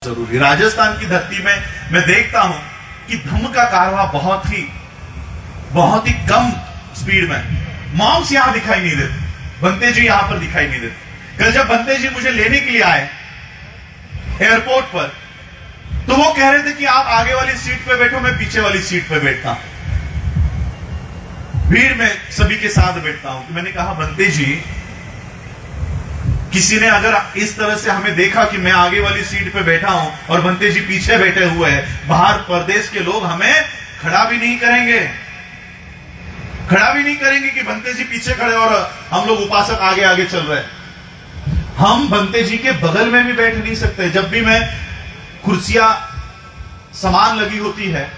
जरूरी। राजस्थान की धरती में मैं देखता हूं कि धम्म का कारवा बहुत ही कम स्पीड में। मॉम्स यहां दिखाई नहीं देते, बंते जी यहां पर दिखाई नहीं देते। कल जब बंते जी मुझे लेने के लिए आए एयरपोर्ट पर, तो वो कह रहे थे कि आप आगे वाली सीट पे बैठो, मैं पीछे वाली सीट पे बैठता हूं, भीड़ में सभी के साथ बैठता हूं। तो मैंने कहा बंते जी, किसी ने अगर इस तरह से हमें देखा कि मैं आगे वाली सीट पे बैठा हूं और बंते जी पीछे बैठे हुए हैं, बाहर प्रदेश के लोग हमें खड़ा भी नहीं करेंगे कि बंते जी पीछे खड़े और हम लोग उपासक आगे आगे चल रहे हैं। हम बंते जी के बगल में भी बैठ नहीं सकते। जब भी मैं कुर्सियां समान लगी होती है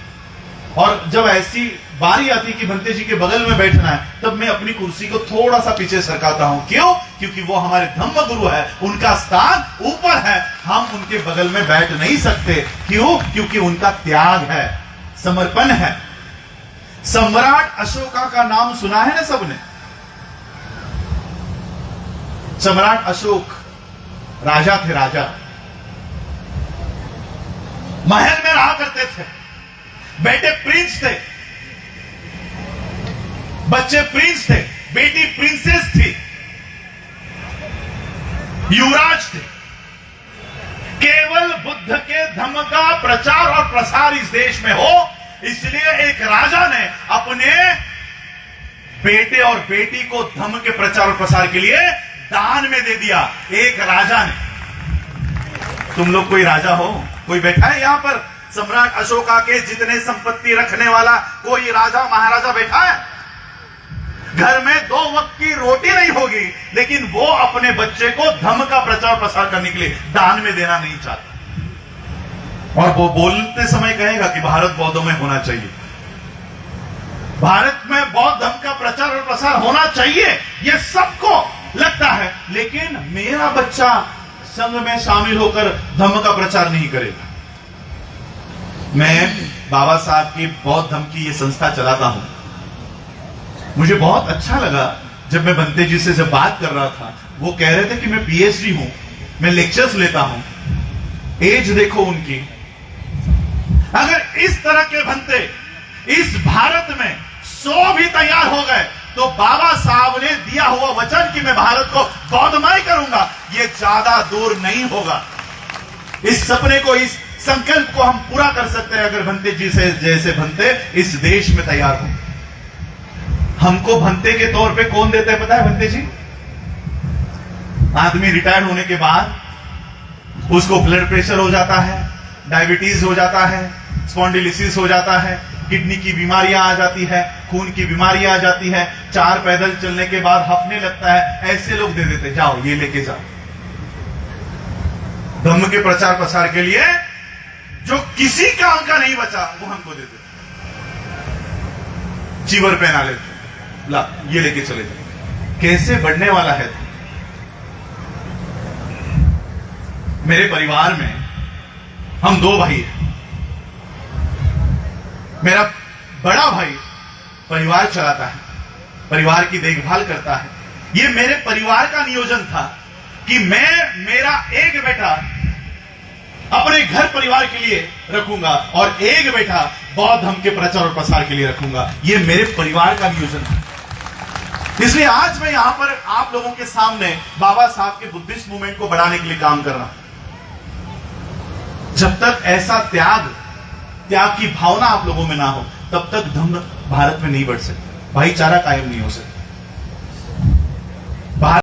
और जब ऐसी बारी आती है कि बंते जी के बगल में बैठना है, तब मैं अपनी कुर्सी को थोड़ा सा पीछे सरकाता हूं। क्यों? क्योंकि वो हमारे धम्म गुरु है, उनका स्थान ऊपर है, हम उनके बगल में बैठ नहीं सकते। क्यों? क्योंकि उनका त्याग है, समर्पण है। सम्राट अशोका का नाम सुना है ना सबने? सम्राट अशोक राजा थे, राजा महल में रहा करते थे, बेटे प्रिंस थे, बच्चे प्रिंस थे, बेटी प्रिंसेस थी, युवराज थे। केवल बुद्ध के धम्म का प्रचार और प्रसार इस देश में हो, इसलिए एक राजा ने अपने बेटे और बेटी को धम्म के प्रचार और प्रसार के लिए दान में दे दिया। एक राजा ने। तुम लोग कोई राजा हो? कोई बैठा है यहां पर? सम्राट अशोका के जितने संपत्ति रखने वाला कोई राजा महाराजा बैठा है? घर में 2 वक्त की रोटी नहीं होगी, लेकिन वो अपने बच्चे को धम्म का प्रचार प्रसार करने के लिए दान में देना नहीं चाहता। और वो बोलते समय कहेगा कि भारत बौद्धों में होना चाहिए, भारत में बौद्ध धर्म का प्रचार और प्रसार होना चाहिए, ये सबको लगता है। लेकिन मेरा बच्चा संघ में शामिल होकर धम्म का प्रचार नहीं करेगा। मैं बाबा साहब की बौद्ध धम्म की ये संस्था चलाता हूं। मुझे बहुत अच्छा लगा जब मैं बंते जी से जब बात कर रहा था, वो कह रहे थे कि मैं पीएचडी हूं, मैं लेक्चर्स लेता हूं। एज देखो उनकी। अगर इस तरह के बंते इस भारत में 100 भी तैयार हो गए, तो बाबा साहब ने दिया हुआ वचन कि मैं भारत को बौद्धमय करूंगा, ये ज्यादा दूर नहीं होगा। इस सपने को, इस संकल्प को हम पूरा कर सकते हैं अगर भंते जी से जैसे भंते इस देश में तैयार हो। हमको भंते के तौर पे कौन देते हैं पता है? भंते जी। आदमी रिटायर होने के बाद उसको ब्लड प्रेशर हो जाता है, डायबिटीज हो जाता है, स्पॉन्डिलिसिस हो जाता है, किडनी की बीमारियां आ जाती है, खून की बीमारियां आ जाती है, 4 पैदल चलने के बाद हफने लगता है। ऐसे लोग दे देते, जाओ ये लेके जाओ। धम्म के प्रचार प्रसार के लिए जो किसी काम का नहीं बचा वो हमको दे देते, चीवर पहना लेते, ला ये लेके चले जाओ। कैसे बढ़ने वाला है? मेरे परिवार में हम 2 भाई हैं। मेरा बड़ा भाई परिवार चलाता है, परिवार की देखभाल करता है। ये मेरे परिवार का नियोजन था कि मेरा एक बेटा अपने घर परिवार के लिए रखूंगा और एक बेटा बौद्ध धर्म के प्रचार और प्रसार के लिए रखूंगा। ये मेरे परिवार का नियोजन था। इसलिए आज मैं यहां पर आप लोगों के सामने बाबा साहब के बुद्धिस्ट मूवमेंट को बढ़ाने के लिए काम कर रहा हूं। जब तक ऐसा त्याग की भावना आप लोगों में ना हो, तब तक धम्म भारत में नहीं बढ़ सकता, भाईचारा कायम नहीं हो सकता।